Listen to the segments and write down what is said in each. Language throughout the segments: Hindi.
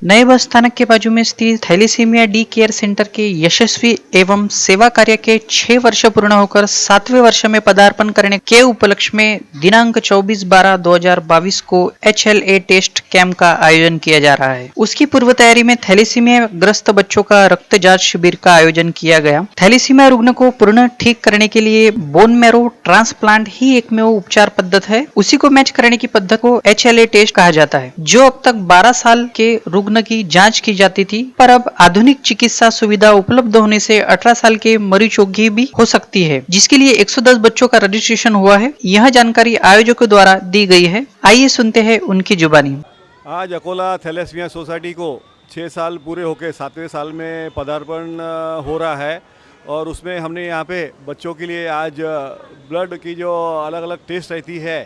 नए बस स्थानक के बाजू में स्थित थैलीसीमिया डी केयर सेंटर के यशस्वी एवं सेवा कार्य के 6 वर्ष पूर्ण होकर 7वें वर्ष में पदार्पण करने के उपलक्ष्य में दिनांक 24/12/2022 को HLA टेस्ट कैंप का आयोजन किया जा रहा है। उसकी पूर्व तैयारी में थैलीसीमिया ग्रस्त बच्चों का रक्त जांच शिविर का आयोजन किया गया। थैलीसीमिया रुग्ण को पूर्ण ठीक करने के लिए बोन मैरो ट्रांसप्लांट ही एकमेव उपचार पद्धत है। उसी को मैच करने की पद्धत को HLA टेस्ट कहा जाता है, जो अब तक 12 साल के रुग्ण की जांच की जाती थी, पर अब आधुनिक चिकित्सा सुविधा उपलब्ध होने से 18 साल के मरीजों की भी हो सकती है, जिसके लिए 110 बच्चों का रजिस्ट्रेशन हुआ है। यह जानकारी आयोजकों द्वारा दी गई है। आइए सुनते हैं उनकी जुबानी। आज अकोला थैलेसीमिया सोसाइटी को 6 साल पूरे होकर 7वें साल में पदार्पण हो रहा है और उसमें हमने यहाँ पे बच्चों के लिए आज ब्लड की जो अलग अलग टेस्ट रहती है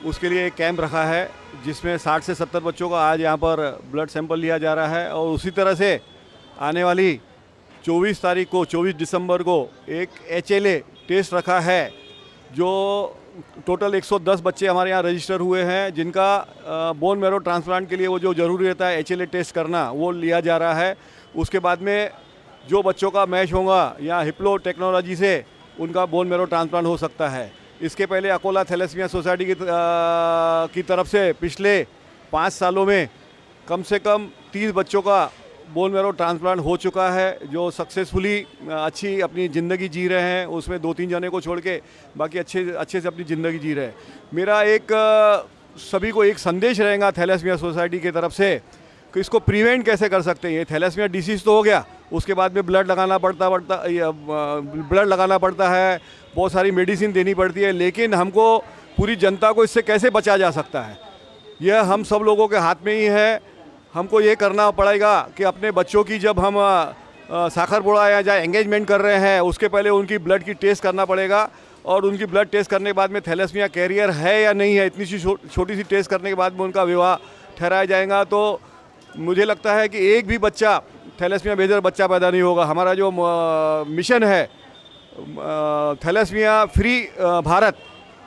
उसके लिए एक कैंप रखा है, जिसमें 60 से 70 बच्चों का आज यहाँ पर ब्लड सैंपल लिया जा रहा है। और उसी तरह से आने वाली 24 दिसंबर को एक HLA टेस्ट रखा है, जो टोटल 110 बच्चे हमारे यहाँ रजिस्टर हुए हैं, जिनका बोन मैरो ट्रांसप्लांट के लिए वो जो ज़रूरी रहता है HLA टेस्ट करना, वो लिया जा रहा है। उसके बाद में जो बच्चों का मैच होगा या हिप्लो टेक्नोलॉजी से उनका बोन मैरो ट्रांसप्लांट हो सकता है। इसके पहले अकोला थैलेसीमिया सोसाइटी की तरफ से पिछले 5 सालों में कम से कम 30 बच्चों का बोन मैरो ट्रांसप्लांट हो चुका है, जो सक्सेसफुली अच्छी अपनी ज़िंदगी जी रहे हैं। उसमें 2-3 जने को छोड़ के बाकी अच्छे से अपनी ज़िंदगी जी रहे हैं। मेरा एक सभी को एक संदेश रहेगा थैलेसीमिया सोसाइटी की तरफ से कि इसको प्रिवेंट कैसे कर सकते हैं। ये थैलेसीमिया डिसीज़ तो हो गया, उसके बाद में ब्लड लगाना पड़ता है, बहुत सारी मेडिसिन देनी पड़ती है, लेकिन हमको पूरी जनता को इससे कैसे बचा जा सकता है, यह हम सब लोगों के हाथ में ही है। हमको ये करना पड़ेगा कि अपने बच्चों की जब हम साखर बोड़ा या जहाँ एंगेजमेंट कर रहे हैं, उसके पहले उनकी ब्लड की टेस्ट करना पड़ेगा। और उनकी ब्लड टेस्ट करने के बाद में थैलेसीमिया कैरियर है या नहीं है, इतनी सी छोटी सी टेस्ट करने के बाद में उनका विवाह ठहराया जाएगा। तो मुझे लगता है कि एक भी बच्चा थैलेसीमिया बेजर बच्चा पैदा नहीं होगा। हमारा जो मिशन है थैलेसीमिया फ्री भारत,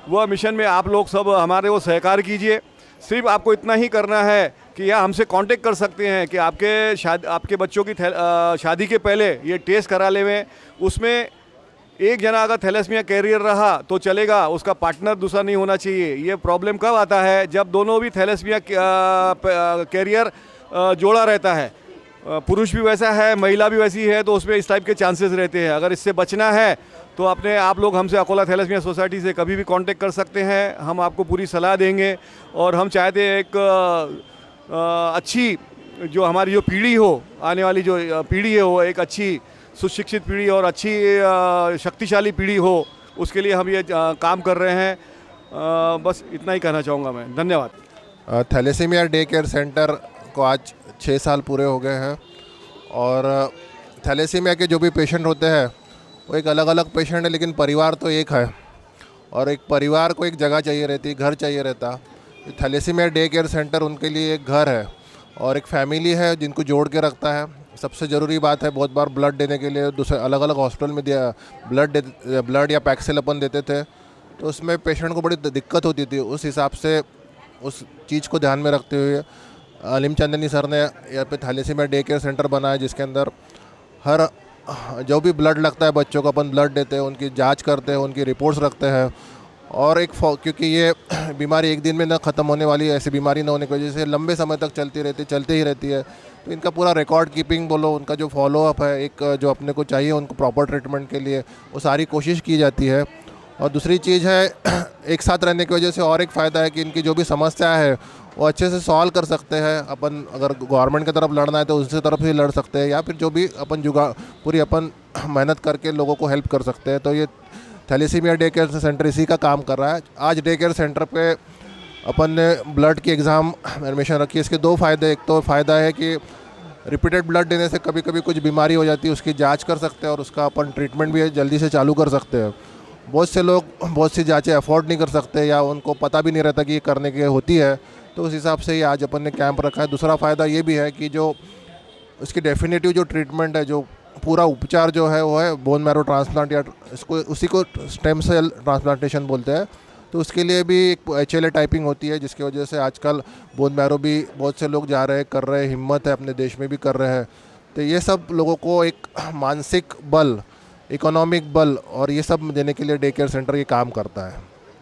वह मिशन में आप लोग सब हमारे वो सहकार कीजिए। सिर्फ आपको इतना ही करना है कि या हमसे कांटेक्ट कर सकते हैं कि आपके बच्चों की शादी के पहले ये टेस्ट करा लें। उसमें एक जना अगर थैलेसीमिया कैरियर रहा तो चलेगा, उसका पार्टनर दूसरा नहीं होना चाहिए। ये प्रॉब्लम कब आता है, जब दोनों भी थैलेसीमिया कैरियर जोड़ा रहता है, पुरुष भी वैसा है महिला भी वैसी है, तो उसमें इस टाइप के चांसेस रहते हैं। अगर इससे बचना है तो आप लोग हमसे अकोला थैलेसीमिया सोसाइटी से कभी भी कांटेक्ट कर सकते हैं। हम आपको पूरी सलाह देंगे और हम चाहते हैं एक अच्छी जो हमारी जो पीढ़ी हो, आने वाली जो पीढ़ी है, वो एक अच्छी सुशिक्षित पीढ़ी और अच्छी शक्तिशाली पीढ़ी हो, उसके लिए हम ये काम कर रहे हैं। बस इतना ही कहना चाहूँगा मैं। धन्यवाद। थैलेसीमिया डे केयर सेंटर को आज 6 साल पूरे हो गए हैं और थैलेसीमिया के जो भी पेशेंट होते हैं वो एक अलग अलग पेशेंट है, लेकिन परिवार तो एक है। और एक परिवार को एक जगह चाहिए रहती, घर चाहिए रहता। थैलेसीमिया डे केयर सेंटर उनके लिए एक घर है और एक फैमिली है जिनको जोड़ के रखता है। सबसे ज़रूरी बात है, बहुत बार ब्लड देने के लिए दूसरे अलग अलग हॉस्पिटल में ब्लड या पैक्सिल अपन देते थे, तो उसमें पेशेंट को बड़ी दिक्कत होती थी। उस हिसाब से उस चीज़ को ध्यान में रखते हुए अलीम चंदनी सर ने यहाँ पे थैलेसीमिया डे केयर सेंटर बनाया, जिसके अंदर हर जो भी ब्लड लगता है बच्चों को अपन ब्लड देते हैं, उनकी जांच करते हैं, उनकी रिपोर्ट्स रखते हैं। और क्योंकि ये बीमारी एक दिन में ना ख़त्म होने वाली है, ऐसी बीमारी ना होने की वजह से लंबे समय तक चलती ही रहती है। तो इनका पूरा रिकॉर्ड कीपिंग बोलो, उनका जो फॉलोअप है, एक जो अपने को चाहिए उनको प्रॉपर ट्रीटमेंट के लिए, वो सारी कोशिश की जाती है। और दूसरी चीज़ है, एक साथ रहने की वजह से और एक फ़ायदा है कि इनकी जो भी समस्या है वो अच्छे से सॉल्व कर सकते हैं। अपन अगर गवर्नमेंट की तरफ लड़ना है तो उसकी तरफ ही लड़ सकते हैं, या फिर जो भी अपन पूरी अपन मेहनत करके लोगों को हेल्प कर सकते हैं। तो ये थैलेसीमिया डे केयर सेंटर इसी का काम कर रहा है। आज डे केयर सेंटर पे अपन ने ब्लड की एग्ज़ाम एडमिशन रखी है। इसके 2 फ़ायदे, एक तो फ़ायदा है कि रिपीटेड ब्लड देने से कभी कभी कुछ बीमारी हो जाती है, उसकी जाँच कर सकते हैं और उसका अपन ट्रीटमेंट भी जल्दी से चालू कर सकते हैं। बहुत से लोग बहुत सी जाँचें अफोर्ड नहीं कर सकते या उनको पता भी नहीं रहता कि ये करने की होती है, तो उस हिसाब से ही आज अपन ने कैंप रखा है। दूसरा फ़ायदा ये भी है कि जो उसकी डेफिनेटिव जो ट्रीटमेंट है, जो पूरा उपचार जो है वो है बोन मैरो ट्रांसप्लांट, या इसको उसी को स्टेम सेल ट्रांसप्लांटेशन बोलते हैं। तो उसके लिए भी एक HLA टाइपिंग होती है, जिसकी वजह से आजकल बोन मैरो भी बहुत से लोग जा रहे हैं, कर रहे हैं, हिम्मत है अपने देश में भी कर रहे हैं। तो ये सब लोगों को एक मानसिक बल, इकोनॉमिक बल और ये सब देने के लिए डे केयर सेंटर ये काम करता है।